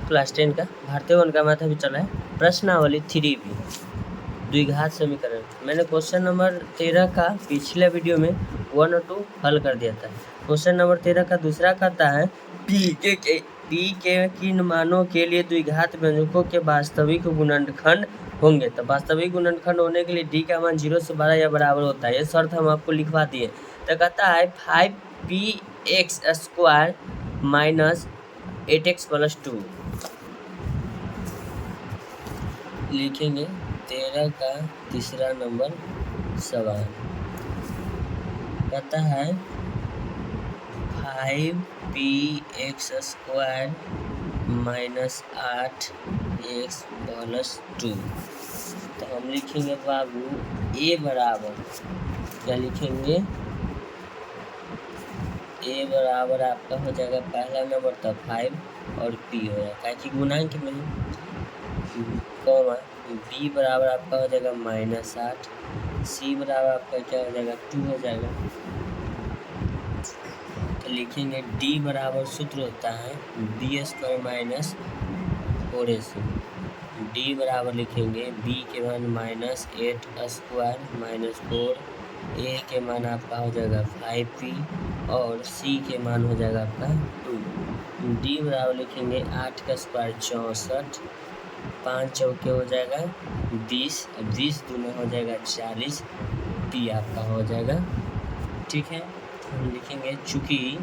Class 10 का भारतीय one का माथा भी चला है। प्रश्नावली 3B द्विघात समीकरण। मैंने क्वेश्चन नंबर 13 का पिछले वीडियो में 1 और 2 हल कर दिया था। क्वेश्चन नंबर 13 का दूसरा कहता है पी के किन मानों के लिए द्विघात व्यंजकों के वास्तविक गुणनखंड होंगे। तो वास्तविक गुणनखंड होने के लिए डी का मान 0 से बड़ा या बराबर होता है। ये शर्त हम आपको लिखवा दिए। तो कहता है 5px² माइनस 8x प्लस 2 लिखेंगे। 13 का तीसरा नंबर सवाल कहता है 5px² माइनस 8x प्लस 2। तो हम लिखेंगे बाबू ए बराबर क्या लिखेंगे, ए बराबर आपका हो जाएगा पहला नंबर तो 5 और पी हो जाएगा कि गुणांक में कॉमा, बी बराबर आपका हो जाएगा -8, सी बराबर आपका क्या हो जाएगा 2 हो जाएगा। तो लिखेंगे डी बराबर सूत्र होता है b² माइनस 4ac। डी बराबर लिखेंगे बी के मान -8² माइनस 4, ए के मान आपका हो जाएगा 5p और सी के मान हो जाएगा आपका 2। डी बराबर लिखेंगे 8 का स्क्वायर 64, 5 चौके हो जाएगा 20, 20 दूना हो जाएगा 40, पी आपका हो जाएगा। ठीक है, हम लिखेंगे चूँकि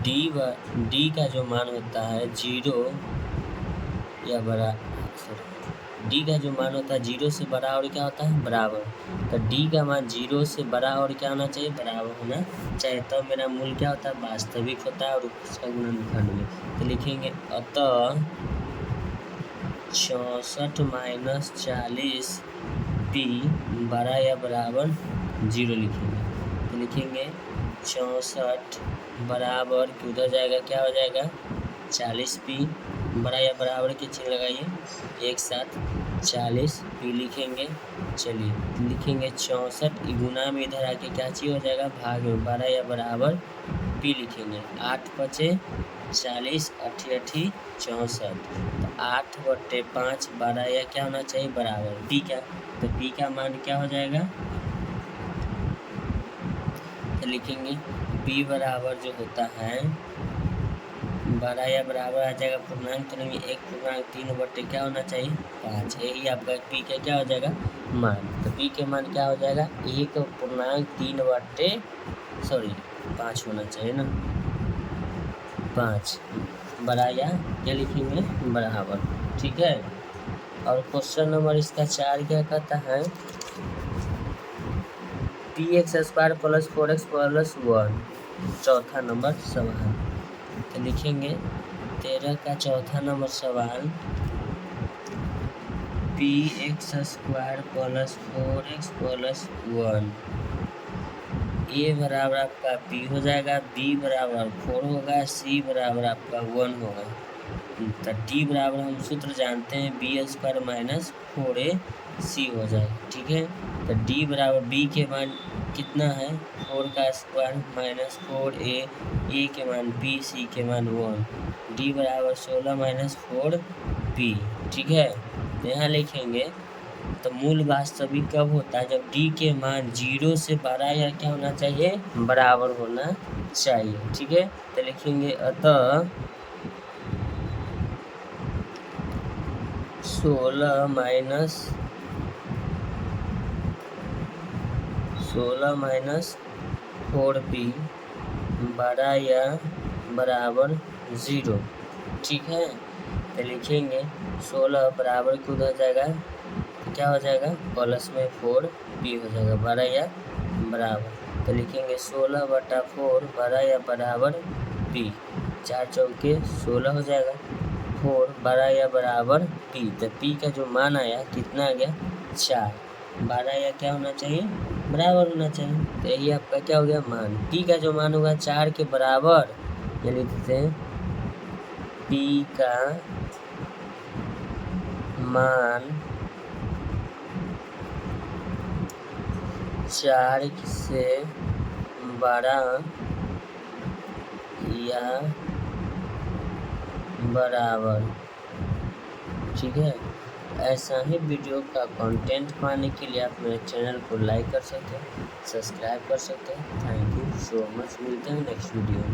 डी का जो मान होता है 0 या बड़ा, डी का जो मान होता है 0 से बड़ा और क्या होता है बराबर। तो डी का मान 0 से बड़ा और क्या होना चाहिए बराबर होना चाहिए। तो मेरा मूल क्या होता है वास्तविक होता है और उसका गुणनखंड में। तो लिखेंगे अतः 64 माइनस 40 पी बड़ा या बराबर 0 लिखेंगे। तो लिखेंगे 64 बराबर उधर जाएगा क्या हो जाएगा 40p बड़ा या बराबर के चिन्ह लगाइए, एक साथ 40p लिखेंगे। चलिए लिखेंगे 64 गुना में इधर आके क्या चीज हो जाएगा भाग में, बड़ा या बराबर p लिखेंगे। 8 × 40 88 64। तो 8/5 बड़ा या क्या होना चाहिए बराबर p का। तो p का मान क्या हो जाएगा, तो लिखेंगे p बराबर जो होता है बड़ा या बराबर आ जाएगा पूर्णांक, तो लेंगे 1/3 क्या होना चाहिए 5। यही आपका p का क्या हो जाएगा मान। तो p के मान क्या हो जाएगा 1/3/5 होना चाहिए ना, 5 बड़ा या क्या लिखेंगे बराबर। ठीक है, और क्वेश्चन नंबर इसका 4 क्या कहता है px² प्लस 4x प्लस 1 चौथा नंबर सवाल। तो लिखेंगे 13 का चौथा नंबर सवाल px² प्लस 4x प्लस 1 ए बराबर आपका p हो जाएगा, बी बराबर 4 होगा, सी बराबर आपका 1 होगा। तो डी बराबर हम सूत्र जानते हैं b² माइनस 4ac हो जाएगा। ठीक है, तो डी बराबर बी के मान कितना है 4 का स्क्वायर माइनस 4a, ए के मान b, सी के मान 1, डी बराबर 16 माइनस 4p। ठीक है, तो यहाँ लिखेंगे तो मूल वास्तविक कब होता है जब डी के मान 0 से बड़ा या क्या होना चाहिए बराबर होना चाहिए। ठीक है, तो लिखेंगे अतः 16 माइनस 4p बड़ा या बराबर 0। ठीक है, तो लिखेंगे 16 बराबर को उधर जाएगा क्या हो जाएगा प्लस में 4p हो जाएगा बड़ा या बराबर। तो लिखेंगे 16/4 बड़ा या बराबर p, 4 चौके 16 हो जाएगा, 4 बड़ा या बराबर p। तो p का जो मान आया कितना आ गया 4, बड़ा या क्या होना चाहिए बराबर होना चाहिए। तो यही आपका क्या हो गया मान। p का जो मान होगा 4 के बराबर, ये लिख देते हैं p का मान 4 से बड़ा या बराबर। ठीक है, ऐसा ही वीडियो का कंटेंट पाने के लिए आप मेरे चैनल को लाइक कर सकते हैं, सब्सक्राइब कर सकते हैं। थैंक यू सो मच, मिलते हैं नेक्स्ट वीडियो में।